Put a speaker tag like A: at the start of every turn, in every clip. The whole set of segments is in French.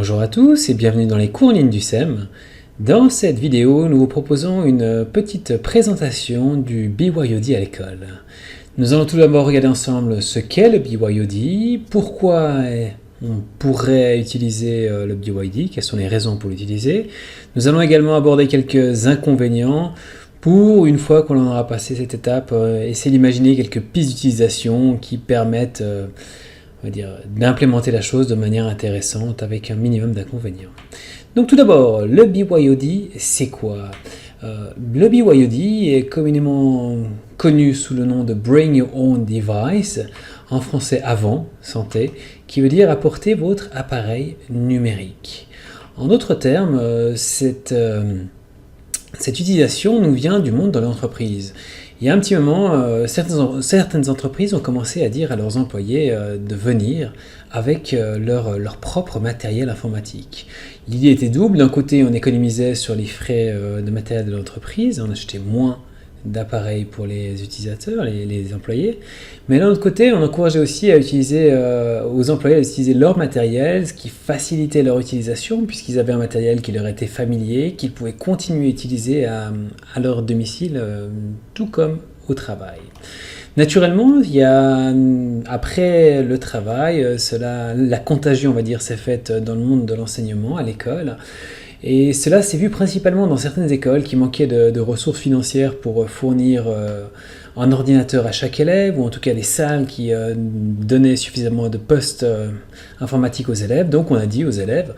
A: Bonjour à tous et bienvenue dans les cours en ligne du SEM. Dans cette vidéo, nous vous proposons une petite présentation du BYOD à l'école. Nous allons tout d'abord regarder ensemble ce qu'est le BYOD, pourquoi on pourrait utiliser le BYOD, quelles sont les raisons pour l'utiliser. Nous allons également aborder quelques inconvénients pour, une fois qu'on aura passé cette étape, essayer d'imaginer quelques pistes d'utilisation qui permettent d'implémenter la chose de manière intéressante avec un minimum d'inconvénients. Donc tout d'abord, le BYOD, c'est quoi? Le BYOD est communément connu sous le nom de Bring Your Own Device, en français avant, santé, qui veut dire apporter votre appareil numérique. En d'autres termes, cette utilisation nous vient du monde de l'entreprise. Il y a un petit moment, certaines entreprises ont commencé à dire à leurs employés de venir avec leur propre matériel informatique. L'idée était double. D'un côté, on économisait sur les frais de matériel de l'entreprise, on achetait moins d'appareils pour les utilisateurs, les employés. Mais d'un autre côté, on encourageait aussi aux employés à utiliser leur matériel, ce qui facilitait leur utilisation, puisqu'ils avaient un matériel qui leur était familier, qu'ils pouvaient continuer à utiliser à leur domicile, tout comme au travail. Naturellement, après le travail, la contagion, on va dire, s'est faite dans le monde de l'enseignement, à l'école. Et cela s'est vu principalement dans certaines écoles qui manquaient de ressources financières pour fournir un ordinateur à chaque élève, ou en tout cas des salles qui donnaient suffisamment de postes informatiques aux élèves. Donc on a dit aux élèves,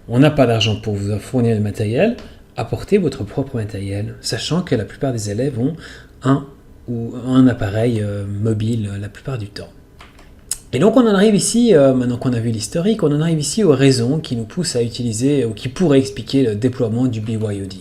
A: on n'a pas d'argent pour vous fournir le matériel, apportez votre propre matériel, sachant que la plupart des élèves ont un appareil mobile la plupart du temps. Et donc on en arrive ici, maintenant qu'on a vu l'historique, on en arrive ici aux raisons qui nous poussent à utiliser, ou qui pourraient expliquer le déploiement du BYOD.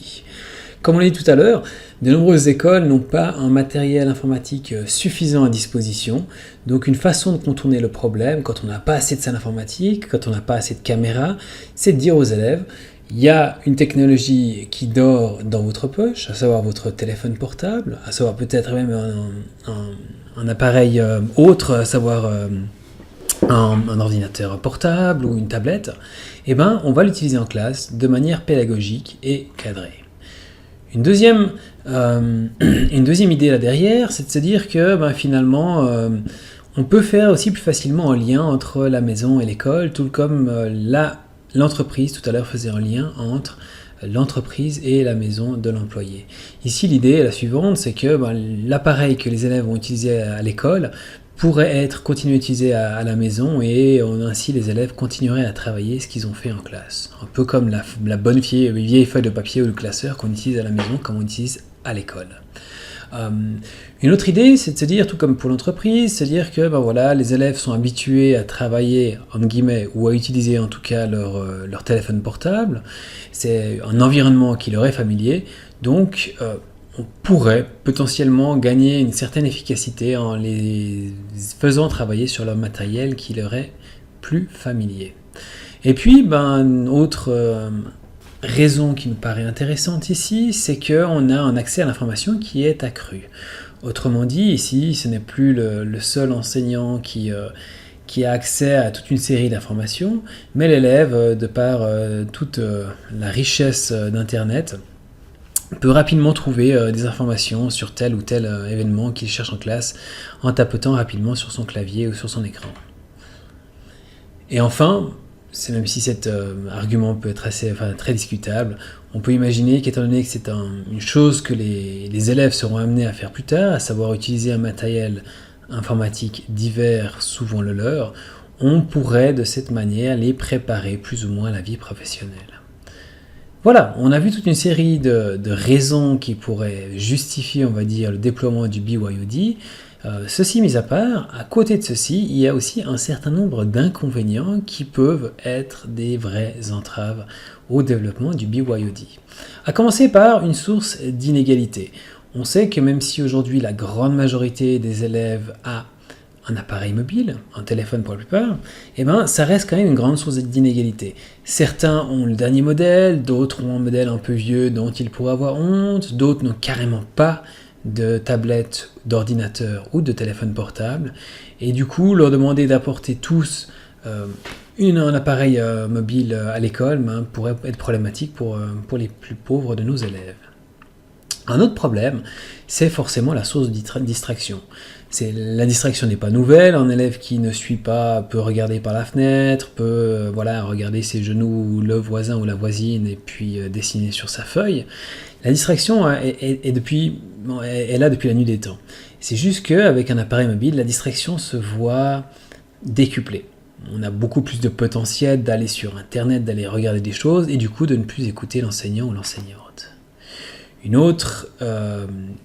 A: Comme on l'a dit tout à l'heure, de nombreuses écoles n'ont pas un matériel informatique suffisant à disposition, donc une façon de contourner le problème, quand on n'a pas assez de salle informatique, quand on n'a pas assez de caméras, c'est de dire aux élèves, il y a une technologie qui dort dans votre poche, à savoir votre téléphone portable, à savoir peut-être même un appareil autre, à savoir un ordinateur portable ou une tablette, et on va l'utiliser en classe de manière pédagogique et cadrée. Une deuxième idée là derrière, c'est de se dire que finalement, on peut faire aussi plus facilement un lien entre la maison et l'école, tout comme l'entreprise tout à l'heure faisait un lien entre l'entreprise et la maison de l'employé. Ici, l'idée est la suivante, c'est que l'appareil que les élèves vont utiliser à l'école pourrait être continué à utiliser à la maison, et ainsi les élèves continueraient à travailler ce qu'ils ont fait en classe. Un peu comme la bonne vieille feuille de papier ou le classeur qu'on utilise à la maison comme on utilise à l'école. Une autre idée, c'est de se dire, tout comme pour l'entreprise, c'est de dire que les élèves sont habitués à travailler, entre guillemets, ou à utiliser en tout cas leur téléphone portable. C'est un environnement qui leur est familier, donc on pourrait potentiellement gagner une certaine efficacité en les faisant travailler sur leur matériel qui leur est plus familier. Et puis, autre raison qui nous paraît intéressante ici, c'est qu'on a un accès à l'information qui est accru. Autrement dit, ici, ce n'est plus le seul enseignant qui a accès à toute une série d'informations, mais l'élève, de par toute la richesse d'Internet, peut rapidement trouver des informations sur tel ou tel événement qu'il cherche en classe en tapotant rapidement sur son clavier ou sur son écran. Et enfin, même si cet argument peut être très discutable, on peut imaginer qu'étant donné que c'est une chose que les élèves seront amenés à faire plus tard, à savoir utiliser un matériel informatique divers, souvent le leur, on pourrait de cette manière les préparer plus ou moins à la vie professionnelle. Voilà, on a vu toute une série de raisons qui pourraient justifier, on va dire, le déploiement du BYOD. Ceci mis à part, à côté de ceci, il y a aussi un certain nombre d'inconvénients qui peuvent être des vraies entraves au développement du BYOD. À commencer par une source d'inégalité. On sait que même si aujourd'hui la grande majorité des élèves a un appareil mobile, un téléphone pour la plupart, ça reste quand même une grande source d'inégalité. Certains ont le dernier modèle, d'autres ont un modèle un peu vieux dont ils pourraient avoir honte, d'autres n'ont carrément pas de tablette, d'ordinateur ou de téléphone portable, et du coup leur demander d'apporter tous un appareil mobile à l'école pourrait être problématique pour les plus pauvres de nos élèves. Un autre problème, c'est forcément la source de distraction. La distraction n'est pas nouvelle, un élève qui ne suit pas peut regarder par la fenêtre, peut regarder ses genoux, le voisin ou la voisine, et puis dessiner sur sa feuille. La distraction est là depuis la nuit des temps. C'est juste qu'avec un appareil mobile, la distraction se voit décuplée. On a beaucoup plus de potentiel d'aller sur Internet, d'aller regarder des choses, et du coup de ne plus écouter l'enseignant ou l'enseignante. Une autre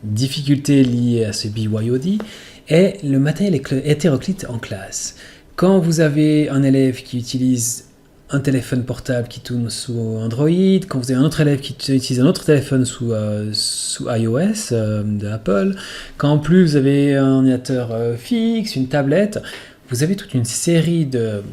A: difficulté liée à ce BYOD est le matériel hétéroclite en classe. Quand vous avez un élève qui utilise un téléphone portable qui tourne sous Android, quand vous avez un autre élève qui utilise un autre téléphone sous iOS de Apple, quand en plus vous avez un ordinateur fixe, une tablette, vous avez toute une série de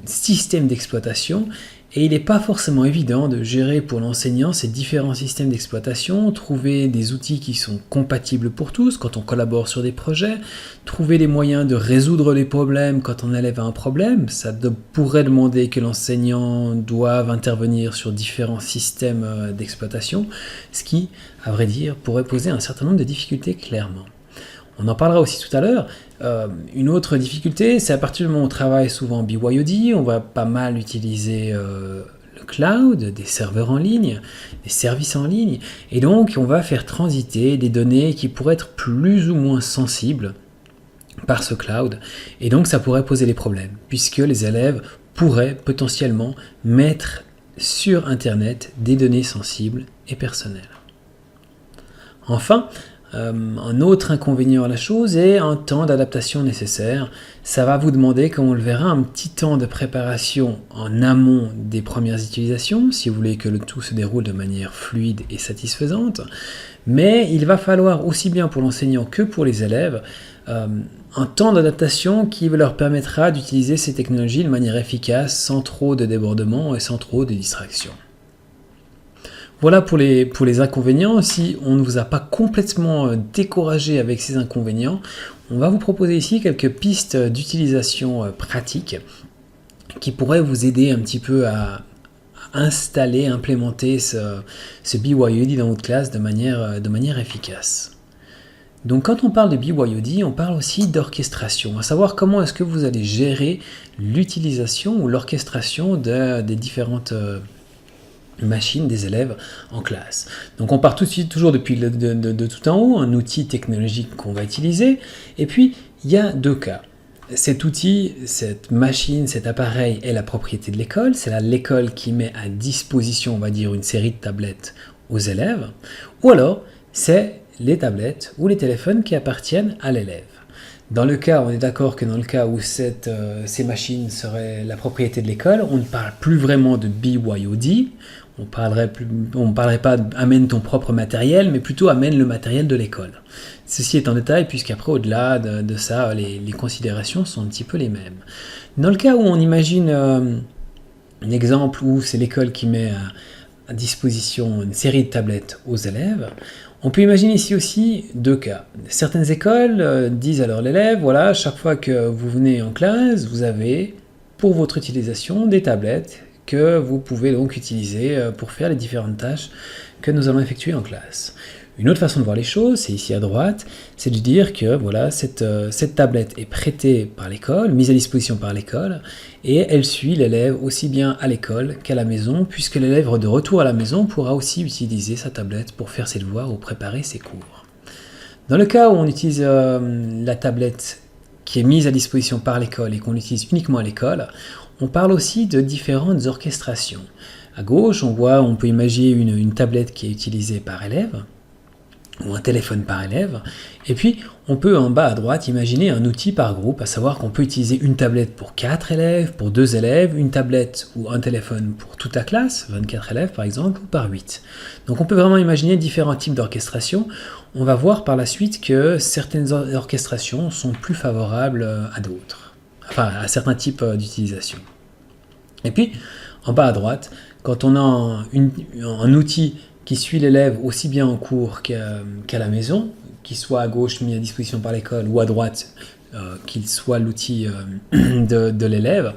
A: systèmes d'exploitation et il n'est pas forcément évident de gérer pour l'enseignant ces différents systèmes d'exploitation, trouver des outils qui sont compatibles pour tous quand on collabore sur des projets, trouver les moyens de résoudre les problèmes quand un élève a un problème. Ça pourrait demander que l'enseignant doive intervenir sur différents systèmes d'exploitation, ce qui, à vrai dire, pourrait poser un certain nombre de difficultés clairement. On en parlera aussi tout à l'heure. Une autre difficulté, c'est à partir du moment où on travaille souvent en BYOD, on va pas mal utiliser le cloud, des serveurs en ligne, des services en ligne, et donc on va faire transiter des données qui pourraient être plus ou moins sensibles par ce cloud, et donc ça pourrait poser des problèmes, puisque les élèves pourraient potentiellement mettre sur Internet des données sensibles et personnelles. Enfin, un autre inconvénient à la chose est un temps d'adaptation nécessaire. Ça va vous demander, comme on le verra, un petit temps de préparation en amont des premières utilisations, si vous voulez que le tout se déroule de manière fluide et satisfaisante. Mais il va falloir, aussi bien pour l'enseignant que pour les élèves, un temps d'adaptation qui leur permettra d'utiliser ces technologies de manière efficace, sans trop de débordements et sans trop de distractions. Voilà pour les inconvénients. Si on ne vous a pas complètement découragé avec ces inconvénients, on va vous proposer ici quelques pistes d'utilisation pratiques qui pourraient vous aider un petit peu à installer, implémenter ce BYOD dans votre classe de manière efficace. Donc quand on parle de BYOD, on parle aussi d'orchestration, à savoir comment est-ce que vous allez gérer l'utilisation ou l'orchestration des différentes machines des élèves en classe. Donc on part toujours depuis de tout en haut, un outil technologique qu'on va utiliser, et puis il y a deux cas. Cet outil, cette machine, cet appareil est la propriété de l'école, c'est l'école qui met à disposition, on va dire, une série de tablettes aux élèves, ou alors c'est les tablettes ou les téléphones qui appartiennent à l'élève. Dans le cas, on est d'accord que dans le cas où ces machines seraient la propriété de l'école, on ne parle plus vraiment de BYOD, on ne parlerait pas amène ton propre matériel, mais plutôt amène le matériel de l'école. Ceci est en détail, puisqu'après, au-delà de ça, les considérations sont un petit peu les mêmes. Dans le cas où on imagine un exemple où c'est l'école qui met à disposition une série de tablettes aux élèves, on peut imaginer ici aussi deux cas. Certaines écoles disent à leurs élèves, voilà, chaque fois que vous venez en classe, vous avez pour votre utilisation des tablettes que vous pouvez donc utiliser pour faire les différentes tâches que nous allons effectuer en classe. Une autre façon de voir les choses, c'est ici à droite, c'est de dire que voilà, cette tablette est prêtée par l'école, mise à disposition par l'école, et elle suit l'élève aussi bien à l'école qu'à la maison, puisque l'élève de retour à la maison pourra aussi utiliser sa tablette pour faire ses devoirs ou préparer ses cours. Dans le cas où on utilise la tablette qui est mise à disposition par l'école et qu'on l'utilise uniquement à l'école, on parle aussi de différentes orchestrations. À gauche, on peut imaginer une tablette qui est utilisée par élève, ou un téléphone par élève, et puis on peut en bas à droite imaginer un outil par groupe, à savoir qu'on peut utiliser une tablette pour 4 élèves, pour 2 élèves, une tablette ou un téléphone pour toute la classe, 24 élèves par exemple, ou par 8. Donc on peut vraiment imaginer différents types d'orchestration. On va voir par la suite que certaines orchestrations sont plus favorables à d'autres, enfin à certains types d'utilisation. Et puis, en bas à droite, quand on a un outil qui suit l'élève aussi bien en cours qu'à la maison, qu'il soit à gauche mis à disposition par l'école ou à droite qu'il soit l'outil de l'élève,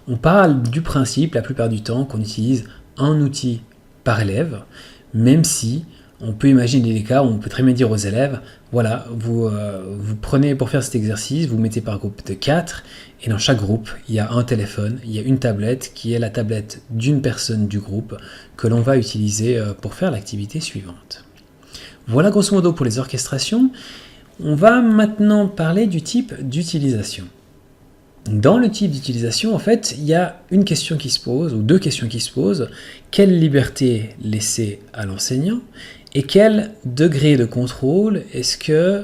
A: on parle du principe, la plupart du temps, qu'on utilise un outil par élève, même si on peut imaginer des cas où on peut très bien dire aux élèves, voilà, vous prenez pour faire cet exercice, vous mettez par groupe de 4, et dans chaque groupe, il y a un téléphone, il y a une tablette qui est la tablette d'une personne du groupe que l'on va utiliser pour faire l'activité suivante. Voilà grosso modo pour les orchestrations. On va maintenant parler du type d'utilisation. Dans le type d'utilisation, en fait, il y a une question qui se pose, ou deux questions qui se posent. Quelle liberté laisser à l'enseignant et quel degré de contrôle est-ce que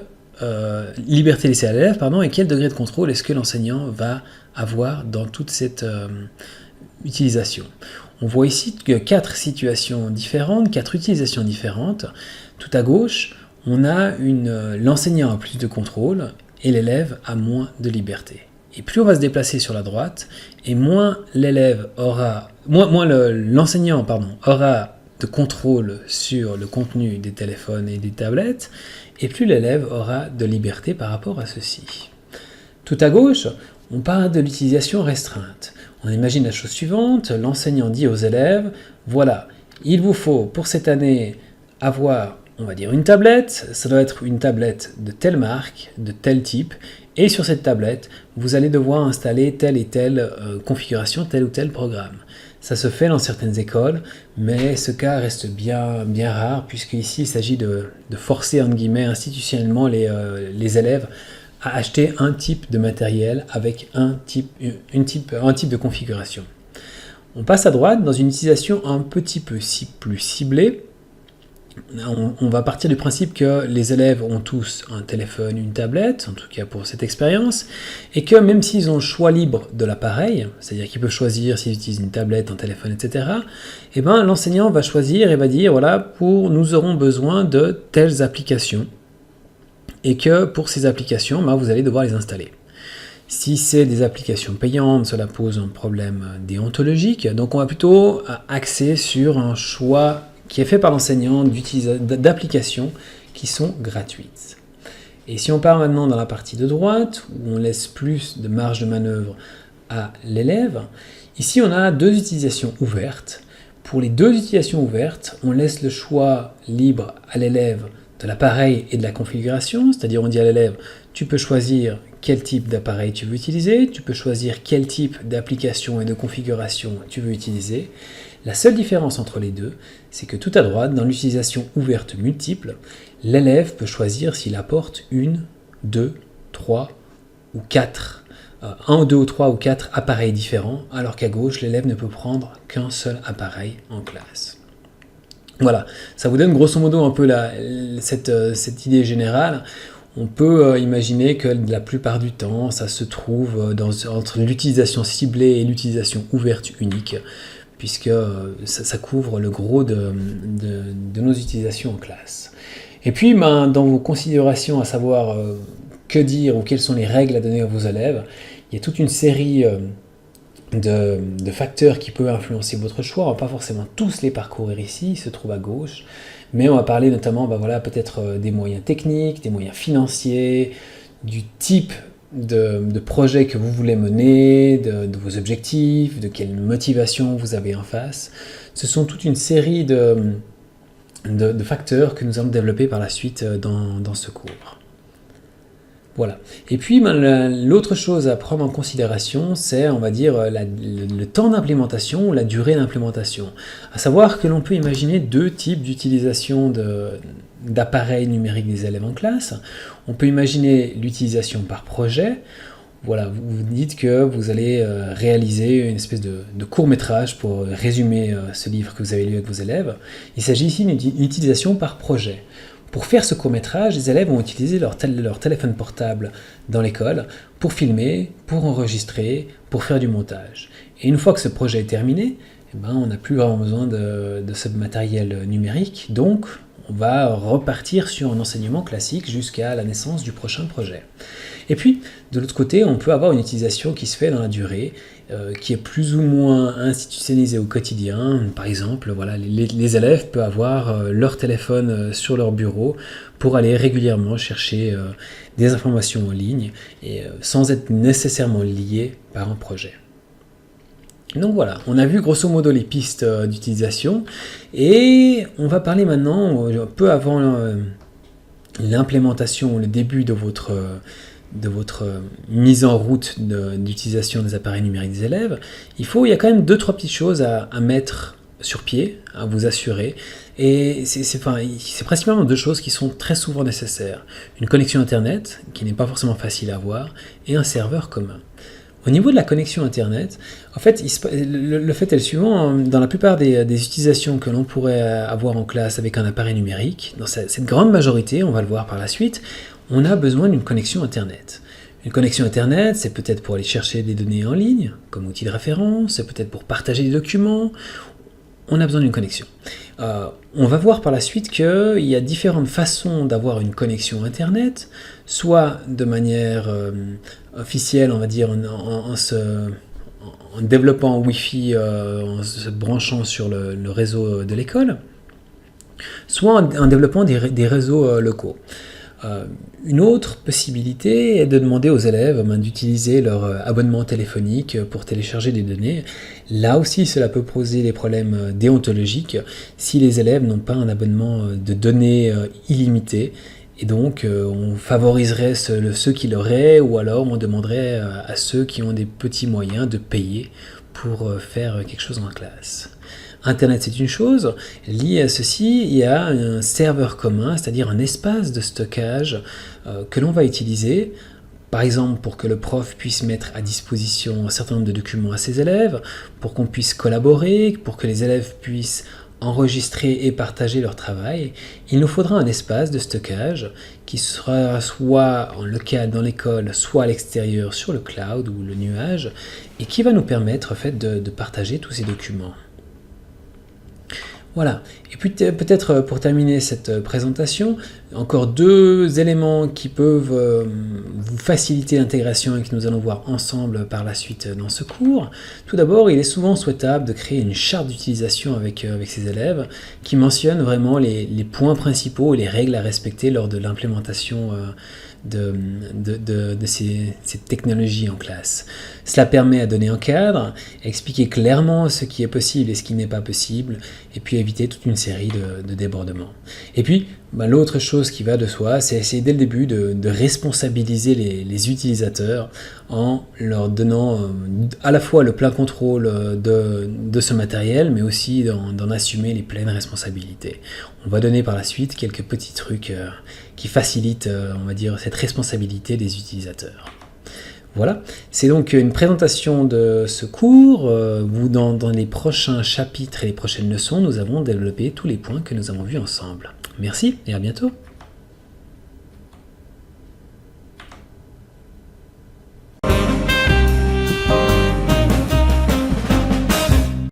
A: liberté laissée à l'élève, pardon, et quel degré de contrôle est-ce que l'enseignant va avoir dans toute cette utilisation. On voit ici que 4 situations différentes, 4 utilisations différentes. Tout à gauche, on a l'enseignant a plus de contrôle et l'élève a moins de liberté. Et plus on va se déplacer sur la droite, et moins l'enseignant aura de contrôle sur le contenu des téléphones et des tablettes, et plus l'élève aura de liberté par rapport à ceci. Tout à gauche, on parle de l'utilisation restreinte. On imagine la chose suivante, l'enseignant dit aux élèves, voilà, il vous faut pour cette année avoir, on va dire, une tablette, ça doit être une tablette de telle marque, de tel type, et sur cette tablette, vous allez devoir installer telle et telle configuration, tel ou tel programme. Ça se fait dans certaines écoles, mais ce cas reste bien rare, puisqu'ici il s'agit de forcer, entre guillemets, institutionnellement les élèves à acheter un type de matériel avec un type de configuration. On passe à droite dans une utilisation un petit peu plus ciblée. On va partir du principe que les élèves ont tous un téléphone, une tablette, en tout cas pour cette expérience, et que même s'ils ont le choix libre de l'appareil, c'est-à-dire qu'ils peuvent choisir s'ils utilisent une tablette, un téléphone, etc., eh ben, l'enseignant va choisir et va dire, voilà, nous aurons besoin de telles applications, et que pour ces applications, ben, vous allez devoir les installer. Si c'est des applications payantes, cela pose un problème déontologique, donc on va plutôt axer sur un choix qui est fait par l'enseignant d'applications qui sont gratuites. Et si on part maintenant dans la partie de droite, où on laisse plus de marge de manœuvre à l'élève, ici on a 2 utilisations ouvertes. Pour les 2 utilisations ouvertes, on laisse le choix libre à l'élève de l'appareil et de la configuration, c'est-à-dire on dit à l'élève, tu peux choisir quel type d'appareil tu veux utiliser, tu peux choisir quel type d'application et de configuration tu veux utiliser. La seule différence entre les deux, c'est que tout à droite, dans l'utilisation ouverte multiple, l'élève peut choisir s'il apporte 1, 2, 3 ou 4, 1, 2 ou 3 ou 4 appareils différents, alors qu'à gauche, l'élève ne peut prendre qu'un seul appareil en classe. Voilà, ça vous donne grosso modo un peu cette idée générale. On peut imaginer que la plupart du temps, ça se trouve entre l'utilisation ciblée et l'utilisation ouverte unique, puisque ça couvre le gros de nos utilisations en classe. Et puis, dans vos considérations à savoir que dire ou quelles sont les règles à donner à vos élèves, il y a toute une série de facteurs qui peuvent influencer votre choix. On ne va pas forcément tous les parcourir ici, ils se trouvent à gauche, mais on va parler notamment peut-être des moyens techniques, des moyens financiers, du type de projet que vous voulez mener, de vos objectifs, de quelle motivation vous avez en face. Ce sont toute une série de facteurs que nous allons développer par la suite dans ce cours. Voilà. Et puis l'autre chose à prendre en considération, c'est, on va dire, le temps d'implémentation ou la durée d'implémentation. À savoir que l'on peut imaginer 2 types d'utilisation d'appareils numériques des élèves en classe. On peut imaginer l'utilisation par projet. Voilà, vous dites que vous allez réaliser une espèce de court-métrage pour résumer ce livre que vous avez lu avec vos élèves. Il s'agit ici d'une utilisation par projet. Pour faire ce court-métrage, les élèves vont utiliser leur téléphone portable dans l'école pour filmer, pour enregistrer, pour faire du montage. Et une fois que ce projet est terminé, on n'a plus vraiment besoin de ce matériel numérique, donc on va repartir sur un enseignement classique jusqu'à la naissance du prochain projet. Et puis, de l'autre côté, on peut avoir une utilisation qui se fait dans la durée, qui est plus ou moins institutionnalisée au quotidien. Par exemple, voilà, les élèves peuvent avoir leur téléphone sur leur bureau pour aller régulièrement chercher des informations en ligne, et sans être nécessairement liés par un projet. Donc voilà, on a vu grosso modo les pistes d'utilisation, et on va parler maintenant, un peu avant l'implémentation, le début de votre mise en route d'utilisation des appareils numériques des élèves. Il y a quand même 2-3 petites choses à mettre sur pied, à vous assurer, et c'est principalement 2 choses qui sont très souvent nécessaires. Une connexion Internet, qui n'est pas forcément facile à avoir, et un serveur commun. Au niveau de la connexion Internet, en fait, le fait est le suivant. Dans la plupart des utilisations que l'on pourrait avoir en classe avec un appareil numérique, dans cette grande majorité, on va le voir par la suite, on a besoin d'une connexion Internet. Une connexion Internet, c'est peut-être pour aller chercher des données en ligne, comme outil de référence, c'est peut-être pour partager des documents. On a besoin d'une connexion. On va voir par la suite qu'il y a différentes façons d'avoir une connexion Internet, soit de manière officielle, on va dire, en développant Wi-Fi, en se branchant sur le réseau de l'école, soit en développant des réseaux locaux. Une autre possibilité est de demander aux élèves d'utiliser leur abonnement téléphonique pour télécharger des données. Là aussi, cela peut poser des problèmes déontologiques si les élèves n'ont pas un abonnement de données illimité. Et donc, on favoriserait ceux qui l'auraient, ou alors on demanderait à ceux qui ont des petits moyens de payer pour faire quelque chose en classe. Internet, c'est une chose. Lié à ceci, il y a un serveur commun, c'est-à-dire un espace de stockage que l'on va utiliser, par exemple pour que le prof puisse mettre à disposition un certain nombre de documents à ses élèves, pour qu'on puisse collaborer, pour que les élèves puissent enregistrer et partager leur travail. Il nous faudra un espace de stockage qui sera soit en local dans l'école, soit à l'extérieur sur le cloud ou le nuage, et qui va nous permettre en fait, de partager tous ces documents. Voilà, et puis peut-être pour terminer cette présentation, encore 2 éléments qui peuvent vous faciliter l'intégration et que nous allons voir ensemble par la suite dans ce cours. Tout d'abord, il est souvent souhaitable de créer une charte d'utilisation avec ses élèves qui mentionne vraiment les points principaux et les règles à respecter lors de l'implémentation de ces technologies en classe. Cela permet à donner un cadre, à expliquer clairement ce qui est possible et ce qui n'est pas possible, et puis éviter toute une série de débordements. Et puis, l'autre chose qui va de soi, c'est essayer dès le début de responsabiliser les utilisateurs en leur donnant à la fois le plein contrôle de ce matériel, mais aussi d'en assumer les pleines responsabilités. On va donner par la suite quelques petits trucs qui facilitent, on va dire, cette responsabilité des utilisateurs. Voilà, c'est donc une présentation de ce cours. Dans les prochains chapitres et les prochaines leçons, nous avons développé tous les points que nous avons vus ensemble. Merci et à bientôt.